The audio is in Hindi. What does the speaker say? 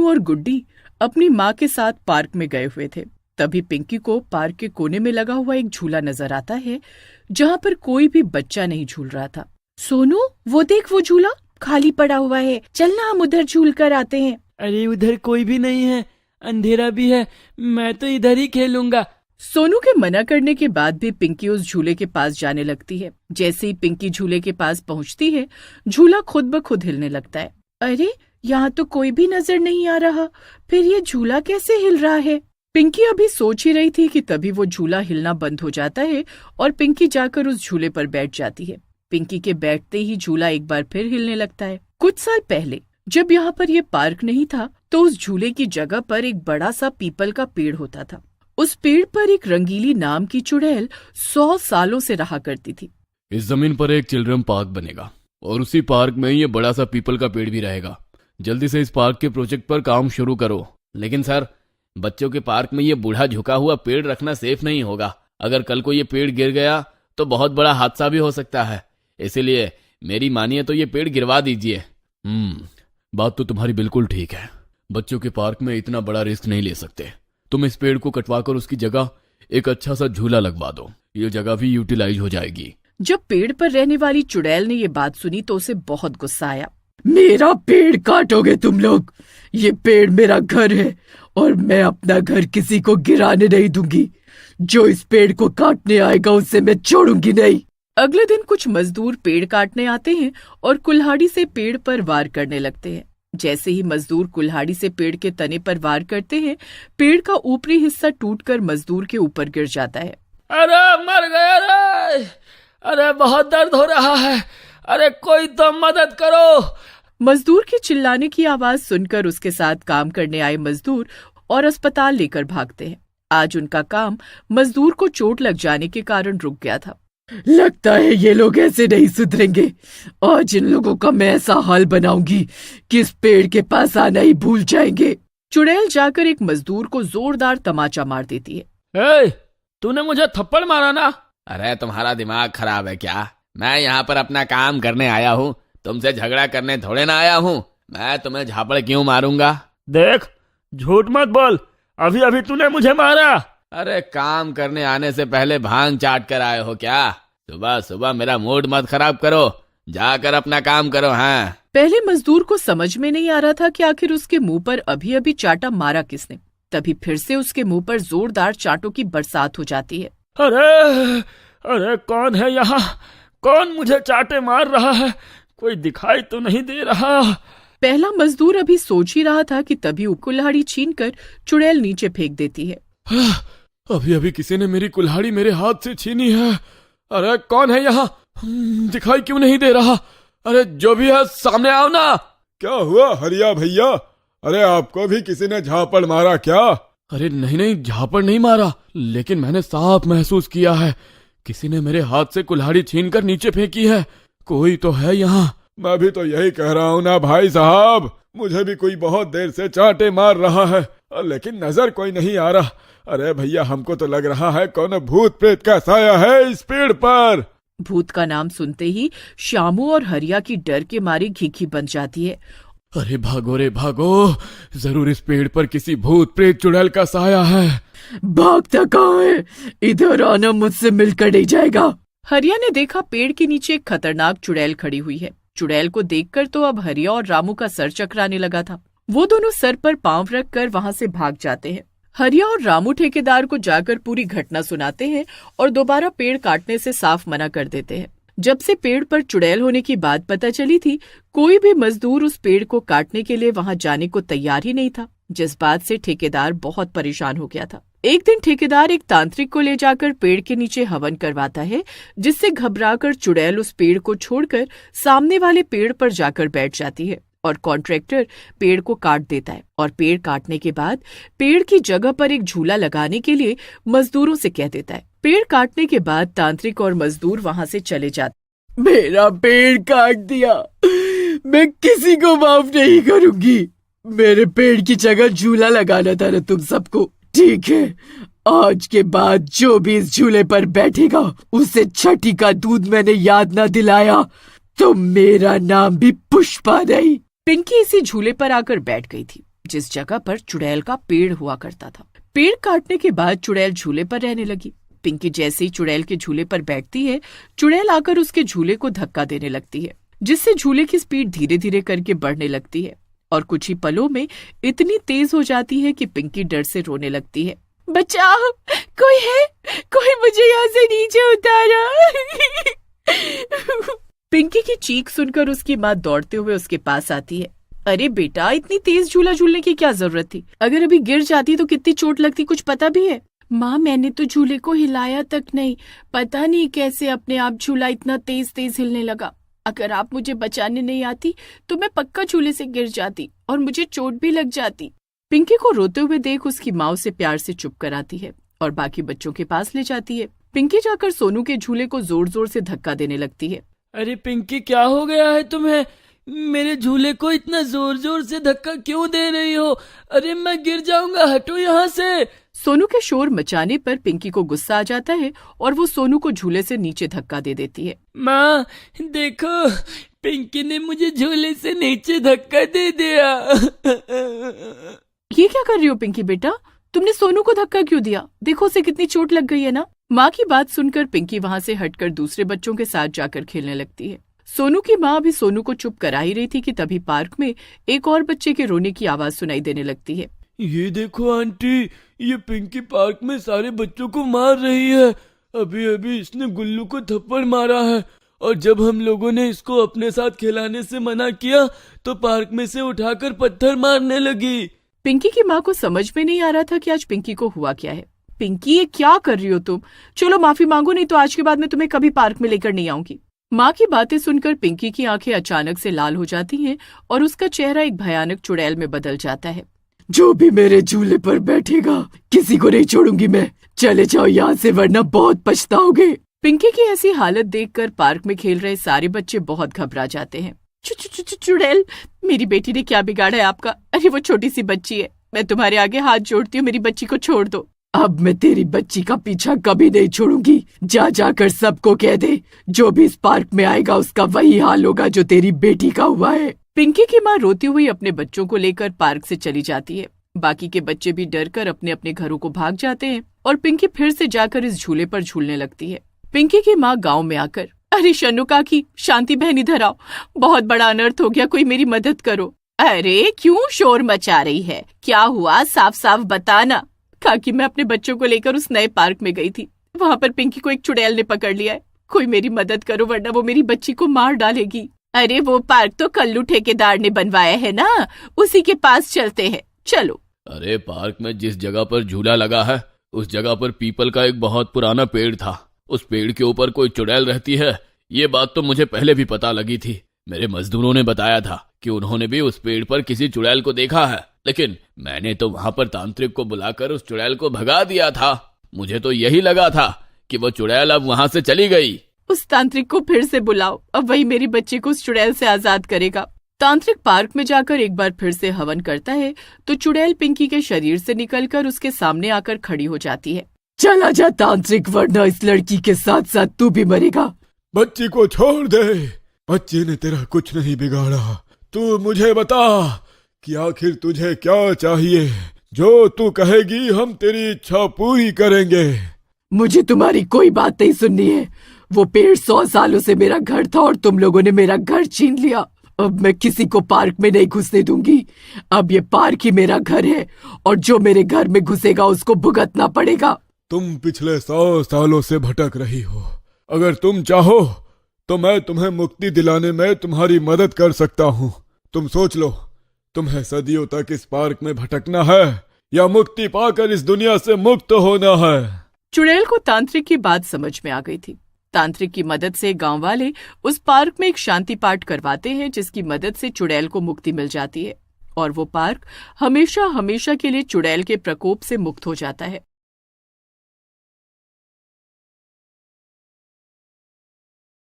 सोनू और गुड्डी अपनी माँ के साथ पार्क में गए हुए थे। तभी पिंकी को पार्क के कोने में लगा हुआ एक झूला नजर आता है, जहाँ पर कोई भी बच्चा नहीं झूल रहा था। सोनू, वो देख, वो झूला खाली पड़ा हुआ है, चलना हम उधर झूल कर आते हैं। अरे उधर कोई भी नहीं है, अंधेरा भी है, मैं तो इधर ही खेलूंगा। सोनू के मना करने के बाद भी पिंकी उस झूले के पास जाने लगती है। जैसे ही पिंकी झूले के पास पहुंचती है, झूला खुद ब खुद हिलने लगता है। अरे, यहाँ तो कोई भी नजर नहीं आ रहा, फिर ये झूला कैसे हिल रहा है? पिंकी अभी सोच ही रही थी कि तभी वो झूला हिलना बंद हो जाता है और पिंकी जाकर उस झूले पर बैठ जाती है। पिंकी के बैठते ही झूला एक बार फिर हिलने लगता है। कुछ साल पहले जब यहाँ पर ये पार्क नहीं था, तो उस झूले की जगह पर एक बड़ा सा पीपल का पेड़ होता था। उस पेड़ पर एक रंगीली नाम की चुड़ैल 100 सालों से रहा करती थी। इस जमीन पर एक चिल्ड्रन पार्क बनेगा और उसी पार्क में ये बड़ा सा पीपल का पेड़ भी रहेगा। जल्दी से इस पार्क के प्रोजेक्ट पर काम शुरू करो। लेकिन सर, बच्चों के पार्क में ये बूढ़ा झुका हुआ पेड़ रखना सेफ नहीं होगा। अगर कल को ये पेड़ गिर गया तो बहुत बड़ा हादसा भी हो सकता है। इसीलिए मेरी मानिए तो ये पेड़ गिरवा दीजिए। बात तो तुम्हारी बिल्कुल ठीक है। बच्चों के पार्क में इतना बड़ा रिस्क नहीं ले सकते। तुम इस पेड़ को कटवाकर उसकी जगह एक अच्छा सा झूला लगवा दो, ये जगह भी यूटिलाइज हो जाएगी। जब पेड़ पर रहने वाली चुड़ैल ने ये बात सुनी तो उसे बहुत गुस्सा आया। मेरा पेड़ काटोगे तुम लोग? ये पेड़ मेरा घर है और मैं अपना घर किसी को गिराने नहीं दूंगी। जो इस पेड़ को काटने आएगा उसे मैं छोड़ूंगी नहीं। अगले दिन कुछ मजदूर पेड़ काटने आते हैं और कुल्हाड़ी से पेड़ पर वार करने लगते हैं। जैसे ही मजदूर कुल्हाड़ी से पेड़ के तने पर वार करते हैं, पेड़ का ऊपरी हिस्सा टूटकर मजदूर के ऊपर गिर जाता है। अरे मर गया रे! अरे बहुत दर्द हो रहा है, अरे कोई तो मदद करो। मजदूर के चिल्लाने की आवाज सुनकर उसके साथ काम करने आए मजदूर और अस्पताल लेकर भागते हैं। आज उनका काम मजदूर को चोट लग जाने के कारण रुक गया था। लगता है ये लोग ऐसे नहीं सुधरेंगे। आज इन लोगों का मैं ऐसा हाल बनाऊंगी कि इस पेड़ के पास आना ही भूल जाएंगे। चुड़ैल जाकर एक मजदूर को जोरदार तमाचा मार देती है। तूने मुझे थप्पड़ मारा ना? अरे तुम्हारा दिमाग खराब है क्या? मैं यहाँ पर अपना काम करने आया हूँ, तुमसे झगड़ा करने थोड़े ना आया हूँ। मैं तुम्हें झापड़ क्यों मारूंगा? देख, झूठ मत बोल, अभी अभी तूने मुझे मारा। अरे काम करने आने से पहले भांग चाट कर आए हो क्या? सुबह सुबह मेरा मूड मत खराब करो, जाकर अपना काम करो। हाँ, पहले मजदूर को समझ में नहीं आ रहा था कि आखिर उसके मुंह पर अभी अभी चाटा मारा किसने। तभी फिर से उसके मुंह पर जोरदार चाटों की बरसात हो जाती है। अरे कौन है यहाँ? कौन मुझे चाटे मार रहा है? कोई दिखाई तो नहीं दे रहा। पहला मजदूर अभी सोच ही रहा था कि तभी कुल्हाड़ी छीनकर चुड़ैल नीचे फेंक देती है। अभी अभी किसी ने मेरी कुल्हाड़ी मेरे हाथ से छीनी है। अरे कौन है यहाँ? दिखाई क्यों नहीं दे रहा? अरे जो भी है सामने आओ ना। क्या हुआ हरिया भैया? अरे आपको भी किसी ने झापड़ मारा क्या? अरे नहीं, झापड़ नहीं मारा, लेकिन मैंने साफ महसूस किया है किसी ने मेरे हाथ से कुल्हाड़ी छीनकर नीचे फेंकी है। कोई तो है यहाँ। मैं भी तो यही कह रहा हूँ ना भाई साहब, मुझे भी कोई बहुत देर से चाटे मार रहा है, लेकिन नजर कोई नहीं आ रहा। अरे भैया, हमको तो लग रहा है कौन भूत प्रेत का साया है इस पेड़ पर। भूत का नाम सुनते ही श्यामू और हरिया की डर के मारे घीघी बन जाती है। अरे भागो रे भागो, जरूर इस पेड़ पर किसी भूत प्रेत चुड़ैल का साया है। भागता कहाँ है? इधर आना, मुझसे मिलकर नहीं जाएगा। हरिया ने देखा पेड़ के नीचे एक खतरनाक चुड़ैल खड़ी हुई है। चुड़ैल को देखकर तो अब हरिया और रामू का सर चकराने लगा था। वो दोनों सर पर पांव रखकर वहां से भाग जाते हैं। हरिया और रामू ठेकेदार को जाकर पूरी घटना सुनाते हैं और दोबारा पेड़ काटने से साफ मना कर देते हैं। जब से पेड़ पर चुड़ैल होने की बात पता चली थी, कोई भी मजदूर उस पेड़ को काटने के लिए वहां जाने को तैयार ही नहीं था, जिस बात से ठेकेदार बहुत परेशान हो गया था। एक दिन ठेकेदार एक तांत्रिक को ले जाकर पेड़ के नीचे हवन करवाता है, जिससे घबराकर चुड़ैल उस पेड़ को छोड़कर सामने वाले पेड़ पर जाकर बैठ जाती है और कॉन्ट्रैक्टर पेड़ को काट देता है और पेड़ काटने के बाद पेड़ की जगह पर एक झूला लगाने के लिए मजदूरों से कह देता है। पेड़ काटने के बाद तांत्रिक और मजदूर वहां से चले जाते। मेरा पेड़ काट दिया, मैं किसी को माफ नहीं करूंगी। मेरे पेड़ की जगह झूला लगाना था ना तुम सबको। ठीक है, आज के बाद जो भी इस झूले पर बैठेगा उसे छठी का दूध मैंने याद ना दिलाया तो मेरा नाम भी पुष्पा नहीं। पिंकी इसी झूले पर आकर बैठ गई थी। जिस जगह पर चुड़ैल का पेड़ हुआ करता था। पेड़ काटने के बाद चुड़ैल झूले पर रहने लगी। पिंकी जैसे ही चुड़ैल के झूले पर बैठती है, चुड़ैल आकर उसके झूले को धक्का देने लगती है, जिससे झूले की स्पीड धीरे धीरे करके बढ़ने लगती है और कुछ ही पलों में इतनी तेज हो जाती है कि पिंकी डर से रोने लगती है। बचाओ, कोई है, कोई मुझे यहाँ से नीचे उतारो। पिंकी की चीख सुनकर उसकी माँ दौड़ते हुए उसके पास आती है। अरे बेटा, इतनी तेज झूला झूलने की क्या जरूरत थी? अगर अभी गिर जाती तो कितनी चोट लगती, कुछ पता भी है? माँ, मैंने तो झूले को हिलाया तक नहीं, पता नहीं कैसे अपने आप झूला इतना तेज तेज हिलने लगा। अगर आप मुझे बचाने नहीं आती तो मैं पक्का झूले से गिर जाती और मुझे चोट भी लग जाती। पिंकी को रोते हुए देख उसकी माँ उसे प्यार से चुप कराती है और बाकी बच्चों के पास ले जाती है। पिंकी जाकर सोनू के झूले को जोर जोर से धक्का देने लगती है। अरे पिंकी, क्या हो गया है तुम्हें? मेरे झूले को इतना जोर जोर से धक्का क्यों दे रही हो? अरे मैं गिर जाऊंगा, हटो यहाँ से। सोनू के शोर मचाने पर पिंकी को गुस्सा आ जाता है और वो सोनू को झूले से नीचे धक्का दे देती है। माँ देखो, पिंकी ने मुझे झूले से नीचे धक्का दे दिया। ये क्या कर रही हो पिंकी बेटा? तुमने सोनू को धक्का क्यों दिया? देखो उसे कितनी चोट लग गई है ना। माँ की बात सुनकर पिंकी वहाँ से हटकर दूसरे बच्चों के साथ जाकर खेलने लगती है। सोनू की माँ अभी सोनू को चुप करा ही रही थी कि तभी पार्क में एक और बच्चे के रोने की आवाज सुनाई देने लगती है। ये देखो आंटी, ये पिंकी पार्क में सारे बच्चों को मार रही है। अभी अभी इसने गुल्लू को थप्पड़ मारा है और जब हम लोगों ने इसको अपने साथ खिलाने से मना किया तो पार्क में से उठाकर पत्थर मारने लगी। पिंकी की माँ को समझ में नहीं आ रहा था कि आज पिंकी को हुआ क्या है। पिंकी, ये क्या कर रही हो तुम? चलो माफी मांगो, नहीं तो आज के बाद मैं तुम्हें कभी पार्क में लेकर नहीं आऊंगी। माँ की बातें सुनकर पिंकी की आंखें अचानक से लाल हो जाती हैं और उसका चेहरा एक भयानक चुड़ैल में बदल जाता है। जो भी मेरे झूले पर बैठेगा, किसी को नहीं छोड़ूंगी मैं। चले जाओ यहाँ से, वरना बहुत पछताओगे। पिंकी की ऐसी हालत देखकर पार्क में खेल रहे सारे बच्चे बहुत घबरा जाते हैं। चुड़ैल, मेरी बेटी ने क्या बिगाड़ा है आपका? अरे वो छोटी सी बच्ची है, मैं तुम्हारे आगे हाथ जोड़ती हूँ, मेरी बच्ची को छोड़ दो। अब मैं तेरी बच्ची का पीछा कभी नहीं छोड़ूंगी। जा जाकर सबको कह दे, जो भी इस पार्क में आएगा उसका वही हाल होगा जो तेरी बेटी का हुआ है। पिंकी की माँ रोती हुई अपने बच्चों को लेकर पार्क से चली जाती है। बाकी के बच्चे भी डर कर अपने अपने घरों को भाग जाते हैं और पिंकी फिर से जाकर इस झूले पर झूलने लगती है। पिंकी की माँ गाँव में आकर, अरे शन्नू काकी, शांति बहन इधर आओ, बहुत बड़ा अनर्थ हो गया, कोई मेरी मदद करो। अरे क्यों शोर मचा रही है? क्या हुआ, साफ साफ बताना। काकी, मैं अपने बच्चों को लेकर उस नए पार्क में गई थी, वहाँ पर पिंकी को एक चुड़ैल ने पकड़ लिया है। कोई मेरी मदद करो वरना वो मेरी बच्ची को मार डालेगी। अरे वो पार्क तो कल्लू ठेकेदार ने बनवाया है ना, उसी के पास चलते हैं, चलो। अरे पार्क में जिस जगह पर झूला लगा है उस जगह पर पीपल का एक बहुत पुराना पेड़ था। उस पेड़ के ऊपर कोई चुड़ैल रहती है, ये बात तो मुझे पहले भी पता लगी थी। मेरे मजदूरों ने बताया था कि उन्होंने भी उस पेड़ पर किसी चुड़ैल को देखा है, लेकिन मैंने तो वहां पर तांत्रिक को बुलाकर उस चुड़ैल को भगा दिया था। मुझे तो यही लगा था कि वो चुड़ैल अब वहां से चली गई। उस तांत्रिक को फिर से बुलाओ, अब वही मेरी बच्ची को उस चुड़ैल से आजाद करेगा। तांत्रिक पार्क में जाकर एक बार फिर से हवन करता है तो चुड़ैल पिंकी के शरीर से निकलकर उसके सामने आकर खड़ी हो जाती है। चला जा तांत्रिक, वरना इस लड़की के साथ साथ तू भी मरेगा। बच्ची को छोड़ दे, बच्ची ने तेरा कुछ नहीं बिगाड़ा। तू मुझे बता कि आखिर तुझे क्या चाहिए? जो तू कहेगी हम तेरी इच्छा पूरी करेंगे। मुझे तुम्हारी कोई बात नहीं सुननी है। वो पेड़ 100 सालों से मेरा घर था और तुम लोगों ने मेरा घर छीन लिया। अब मैं किसी को पार्क में नहीं घुसने दूंगी। अब ये पार्क ही मेरा घर है और जो मेरे घर में घुसेगा उसको भुगतना पड़ेगा। तुम पिछले 100 सालों से भटक रही हो। अगर तुम चाहो तो मैं तुम्हें मुक्ति दिलाने में तुम्हारी मदद कर सकता हूँ। तुम सोच लो, तुम्हें सदियों तक इस पार्क में भटकना है या मुक्ति पाकर इस दुनिया से मुक्त होना है? चुड़ैल को तांत्रिक की बात समझ में आ गई थी। तांत्रिक की मदद से गांव वाले उस पार्क में एक शांति पाठ करवाते हैं जिसकी मदद से चुड़ैल को मुक्ति मिल जाती है और वो पार्क हमेशा हमेशा के लिए चुड़ैल के प्रकोप से मुक्त हो जाता है।